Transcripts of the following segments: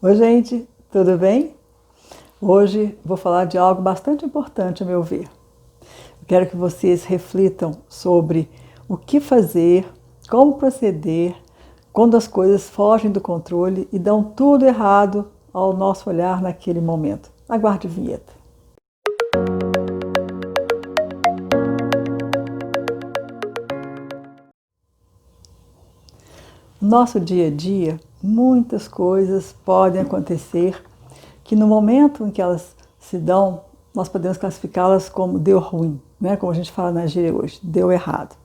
Oi, gente, tudo bem? Hoje vou falar de algo bastante importante, a meu ver. Eu quero que vocês reflitam sobre o que fazer, como proceder quando as coisas fogem do controle e dão tudo errado ao nosso olhar naquele momento. Aguarde a vinheta. No nosso dia a dia, muitas coisas podem acontecer que no momento em que elas se dão, nós podemos classificá-las como deu ruim, né? Como a gente fala na gíria hoje, deu errado.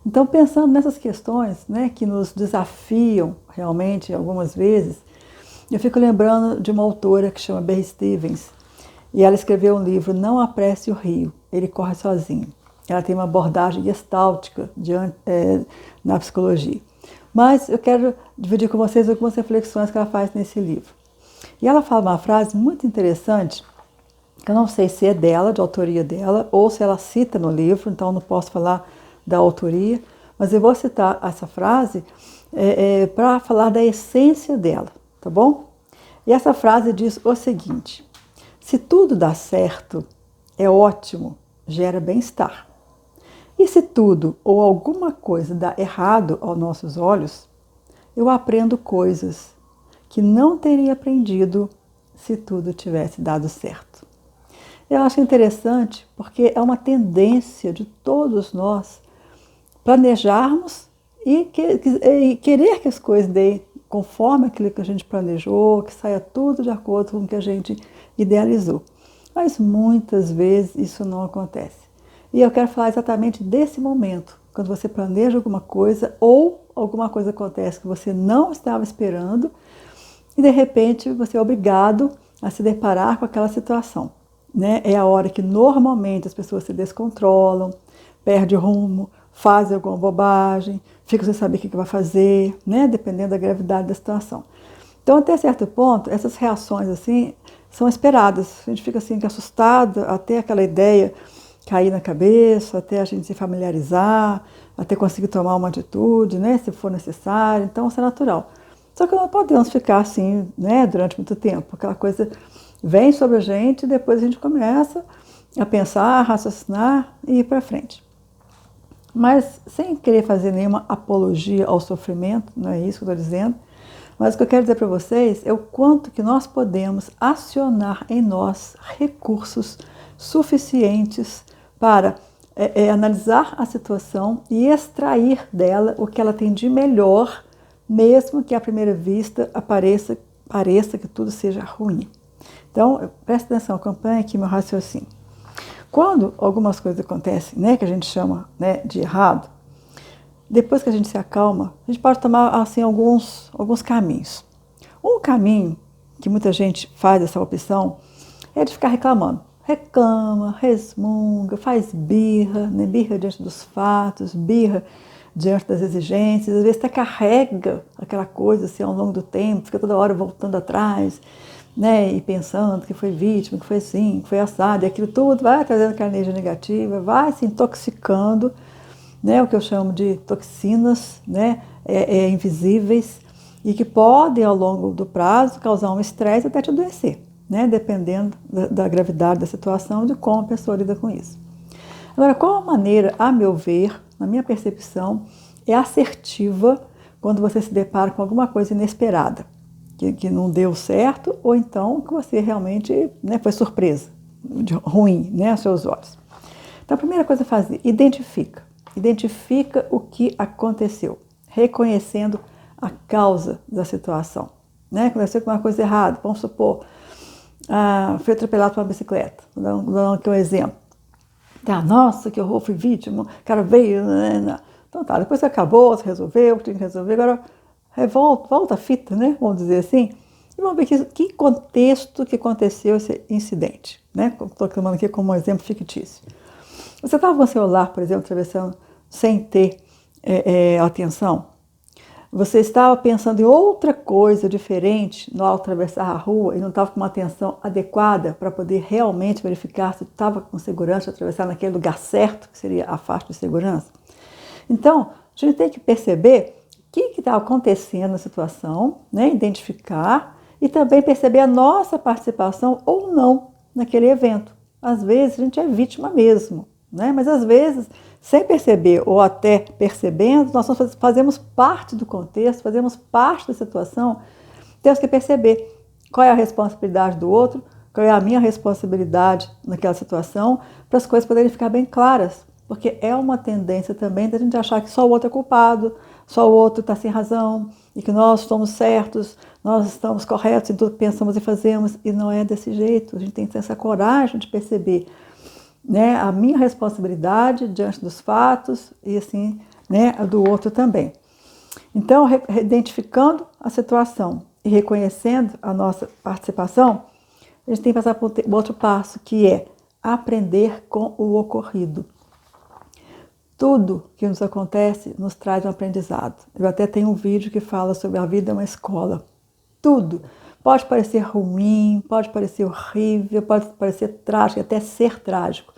Então, pensando nessas questões, né, que nos desafiam realmente algumas vezes, eu fico lembrando de uma autora que chama Barry Stevens, e ela escreveu um livro, Não Apresse o Rio, Ele Corre Sozinho. Ela tem uma abordagem gestáltica na psicologia. Mas eu quero dividir com vocês algumas reflexões que ela faz nesse livro. E ela fala uma frase muito interessante, que eu não sei se é dela, de autoria dela, ou se ela cita no livro, então não posso falar da autoria, mas eu vou citar essa frase para falar da essência dela, tá bom? E essa frase diz o seguinte: se tudo dá certo, é ótimo, gera bem-estar. E se tudo ou alguma coisa dá errado aos nossos olhos, eu aprendo coisas que não teria aprendido se tudo tivesse dado certo. Eu acho interessante porque é uma tendência de todos nós planejarmos e querer que as coisas deem conforme aquilo que a gente planejou, que saia tudo de acordo com o que a gente idealizou. Mas muitas vezes isso não acontece. E eu quero falar exatamente desse momento, quando você planeja alguma coisa ou alguma coisa acontece que você não estava esperando e de repente você é obrigado a se deparar com aquela situação, né? É a hora que normalmente as pessoas se descontrolam, perdem o rumo, fazem alguma bobagem, ficam sem saber o que vai fazer, né? Dependendo da gravidade da situação. Então, até certo ponto, essas reações assim são esperadas. A gente fica assim assustado até aquela ideia cair na cabeça, até a gente se familiarizar, até conseguir tomar uma atitude, né, se for necessário. Então, isso é natural. Só que não podemos ficar assim, né, durante muito tempo. Aquela coisa vem sobre a gente e depois a gente começa a pensar, a raciocinar e ir para frente. Mas sem querer fazer nenhuma apologia ao sofrimento, não é isso que eu estou dizendo, mas o que eu quero dizer para vocês é o quanto que nós podemos acionar em nós recursos suficientes para analisar a situação e extrair dela o que ela tem de melhor, mesmo que à primeira vista pareça que tudo seja ruim. Então, preste atenção, acompanhe aqui meu raciocínio. Quando algumas coisas acontecem, né, que a gente chama, né, de errado, depois que a gente se acalma, a gente pode tomar assim, alguns caminhos. Um caminho que muita gente faz essa opção é de ficar reclamando. Reclama, resmunga, faz birra, né? Birra diante dos fatos, birra diante das exigências, às vezes até carrega aquela coisa assim, ao longo do tempo, fica toda hora voltando atrás, né? E pensando que foi vítima, que foi assim, que foi assado, e aquilo tudo vai trazendo aquela energia negativa, vai se intoxicando, né? O que eu chamo de toxinas, né? Invisíveis, e que podem, ao longo do prazo, causar um estresse até te adoecer, né? Dependendo da gravidade da situação e de como a pessoa lida com isso. Agora, qual a maneira, a meu ver, na minha percepção, é assertiva quando você se depara com alguma coisa inesperada, que não deu certo, ou então que você realmente, né, foi surpresa, ruim, né, aos seus olhos. Então, a primeira coisa a fazer, identifica o que aconteceu, reconhecendo a causa da situação, né? Aconteceu com uma coisa errada, vamos supor, foi atropelado por uma bicicleta, dando aqui um exemplo. Tá, nossa, que horror, fui vítima, o cara veio, então tá, depois que acabou, você resolveu, tinha que resolver, agora volta a fita, né? Vamos dizer assim, e vamos ver que contexto que aconteceu esse incidente, né? Estou tomando aqui como um exemplo fictício. Você estava com o celular, por exemplo, atravessando sem ter atenção? Você estava pensando em outra coisa diferente ao atravessar a rua e não estava com uma atenção adequada para poder realmente verificar se estava com segurança de atravessar naquele lugar certo, que seria a faixa de segurança? Então, a gente tem que perceber o que estava acontecendo na situação, né? Identificar E também perceber a nossa participação ou não naquele evento. Às vezes a gente é vítima mesmo, né? Mas às vezes, sem perceber ou até percebendo, nós fazemos parte do contexto, fazemos parte da situação. Temos que perceber qual é a responsabilidade do outro, qual é a minha responsabilidade naquela situação, para as coisas poderem ficar bem claras. Porque é uma tendência também da gente achar que só o outro é culpado, só o outro está sem razão, e que nós estamos certos, nós estamos corretos em tudo que pensamos e fazemos, e não é desse jeito. A gente tem que ter essa coragem de perceber, né, a minha responsabilidade diante dos fatos e assim, né, a do outro também. Então, identificando a situação e reconhecendo a nossa participação, a gente tem que passar por um outro passo, que é aprender com o ocorrido. Tudo que nos acontece nos traz um aprendizado. Eu até tenho um vídeo que fala sobre a vida é uma escola. Tudo. Pode parecer ruim, pode parecer horrível, pode parecer trágico, até ser trágico.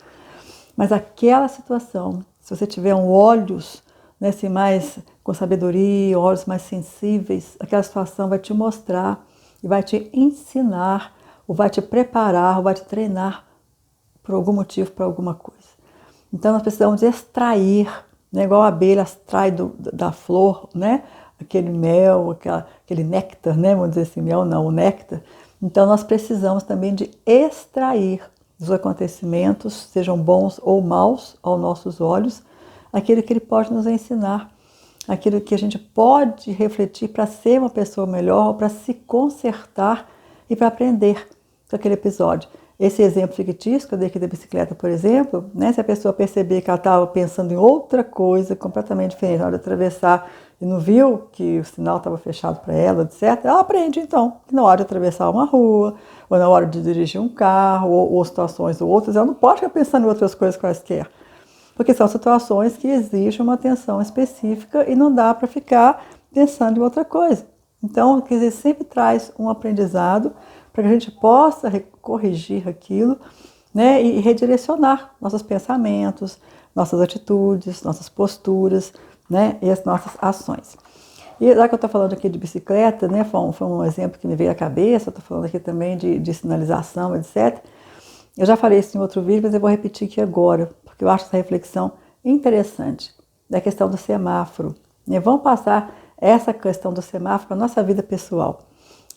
Mas aquela situação, se você tiver olhos, né, assim, mais com sabedoria, olhos mais sensíveis, aquela situação vai te mostrar e vai te ensinar, ou vai te preparar, ou vai te treinar por algum motivo, para alguma coisa. Então nós precisamos extrair, né, igual a abelha extrai da flor, né, aquele mel, aquele néctar, né, vamos dizer assim, mel não, o néctar. Então nós precisamos também de extrair dos acontecimentos, sejam bons ou maus aos nossos olhos, aquilo que ele pode nos ensinar, aquilo que a gente pode refletir para ser uma pessoa melhor, para se consertar e para aprender com aquele episódio. Esse exemplo fictício que eu dei aqui da bicicleta, por exemplo, né, se a pessoa perceber que ela estava pensando em outra coisa completamente diferente na hora de atravessar e não viu que o sinal estava fechado para ela, etc., ela aprende então que na hora de atravessar uma rua, ou na hora de dirigir um carro, ou situações ou outras, ela não pode ficar pensando em outras coisas quaisquer, porque são situações que exigem uma atenção específica e não dá para ficar pensando em outra coisa. Então, quer dizer, sempre traz um aprendizado para que a gente possa corrigir aquilo, né, e redirecionar nossos pensamentos, nossas atitudes, nossas posturas, né, e as nossas ações. E já que eu estou falando aqui de bicicleta, né, foi um exemplo que me veio à cabeça, estou falando aqui também de sinalização, etc. Eu já falei isso em outro vídeo, mas eu vou repetir aqui agora, porque eu acho essa reflexão interessante, da questão do semáforo. Né? Vamos passar essa questão do semáforo para a nossa vida pessoal.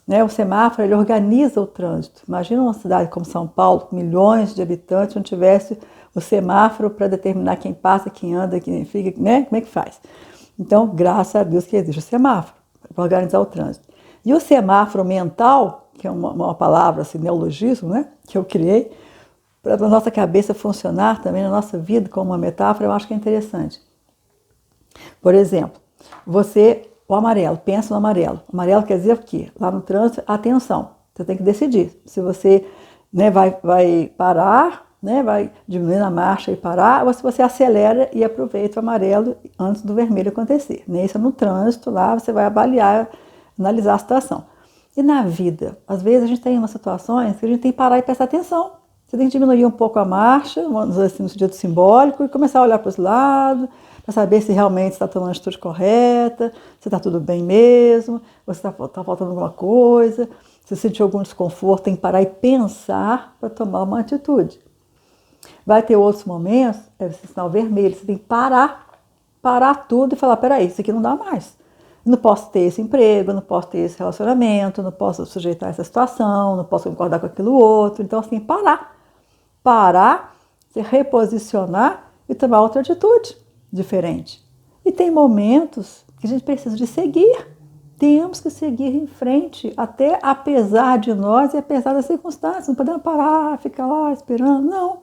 Né, o semáforo, ele organiza o trânsito. Imagina uma cidade como São Paulo, com milhões de habitantes, onde tivesse o semáforo para determinar quem passa, quem anda, quem fica, né? Como é que faz? Então, graças a Deus que existe o semáforo, para organizar o trânsito. E o semáforo mental, que é uma palavra, assim, neologismo, né, que eu criei, para a nossa cabeça funcionar também na nossa vida como uma metáfora, eu acho que é interessante. Por exemplo, o amarelo, pensa no amarelo. O amarelo quer dizer o quê? Lá no trânsito, atenção. Você tem que decidir se você, né, vai parar, né, vai diminuir a marcha e parar, ou se você acelera e aproveita o amarelo antes do vermelho acontecer. Né? Isso é no trânsito, lá você vai avaliar, analisar a situação. E na vida, às vezes a gente tem umas situações que a gente tem que parar e prestar atenção. Você tem que diminuir um pouco a marcha, vamos dizer assim, no sentido simbólico, e começar a olhar para os lados, para saber se realmente está tomando a atitude correta, se está tudo bem mesmo, ou se está faltando alguma coisa, se sentiu algum desconforto, tem que parar e pensar para tomar uma atitude. Vai ter outros momentos, é esse sinal vermelho, você tem que parar tudo e falar, peraí, isso aqui não dá mais. Eu não posso ter esse emprego, eu não posso ter esse relacionamento, eu não posso sujeitar essa situação, não posso concordar com aquilo outro. Então, assim, parar, se reposicionar e tomar outra atitude diferente. E tem momentos que a gente precisa de seguir. Temos que seguir em frente, até apesar de nós e apesar das circunstâncias. Não podemos parar, ficar lá esperando, não.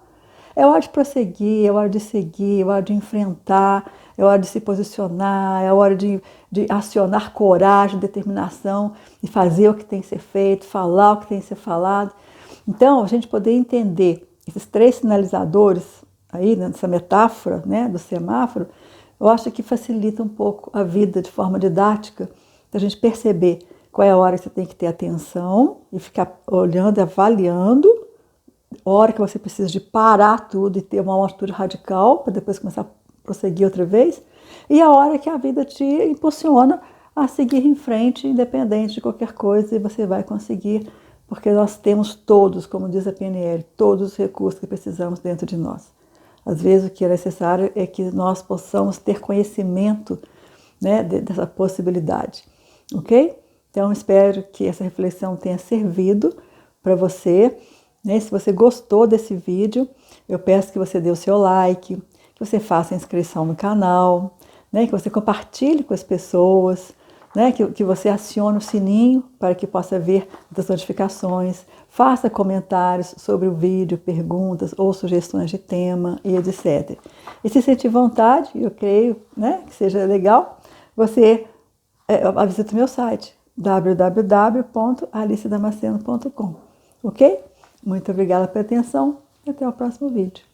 É hora de prosseguir, é hora de seguir, é hora de enfrentar, é hora de se posicionar, é hora de acionar coragem, determinação e fazer o que tem que ser feito, falar o que tem que ser falado. Então, a gente poder entender esses 3 sinalizadores aí, nessa metáfora, né, do semáforo, eu acho que facilita um pouco a vida de forma didática, da gente perceber qual é a hora que você tem que ter atenção e ficar olhando e avaliando, a hora que você precisa de parar tudo e ter uma atitude radical, para depois começar a prosseguir outra vez, e a hora que a vida te impulsiona a seguir em frente, independente de qualquer coisa, e você vai conseguir, porque nós temos todos, como diz a PNL, todos os recursos que precisamos dentro de nós. Às vezes o que é necessário é que nós possamos ter conhecimento, né, dessa possibilidade, ok? Então espero que essa reflexão tenha servido para você, né? Se você gostou desse vídeo, eu peço que você dê o seu like, que você faça a inscrição no canal, né? Que você compartilhe com as pessoas, né? Que você acione o sininho para que possa ver as notificações, faça comentários sobre o vídeo, perguntas ou sugestões de tema e etc. E se sentir vontade, eu creio, né, que seja legal, você visita o meu site www.alicidamasceno.com, ok? Muito obrigada pela atenção e até o próximo vídeo.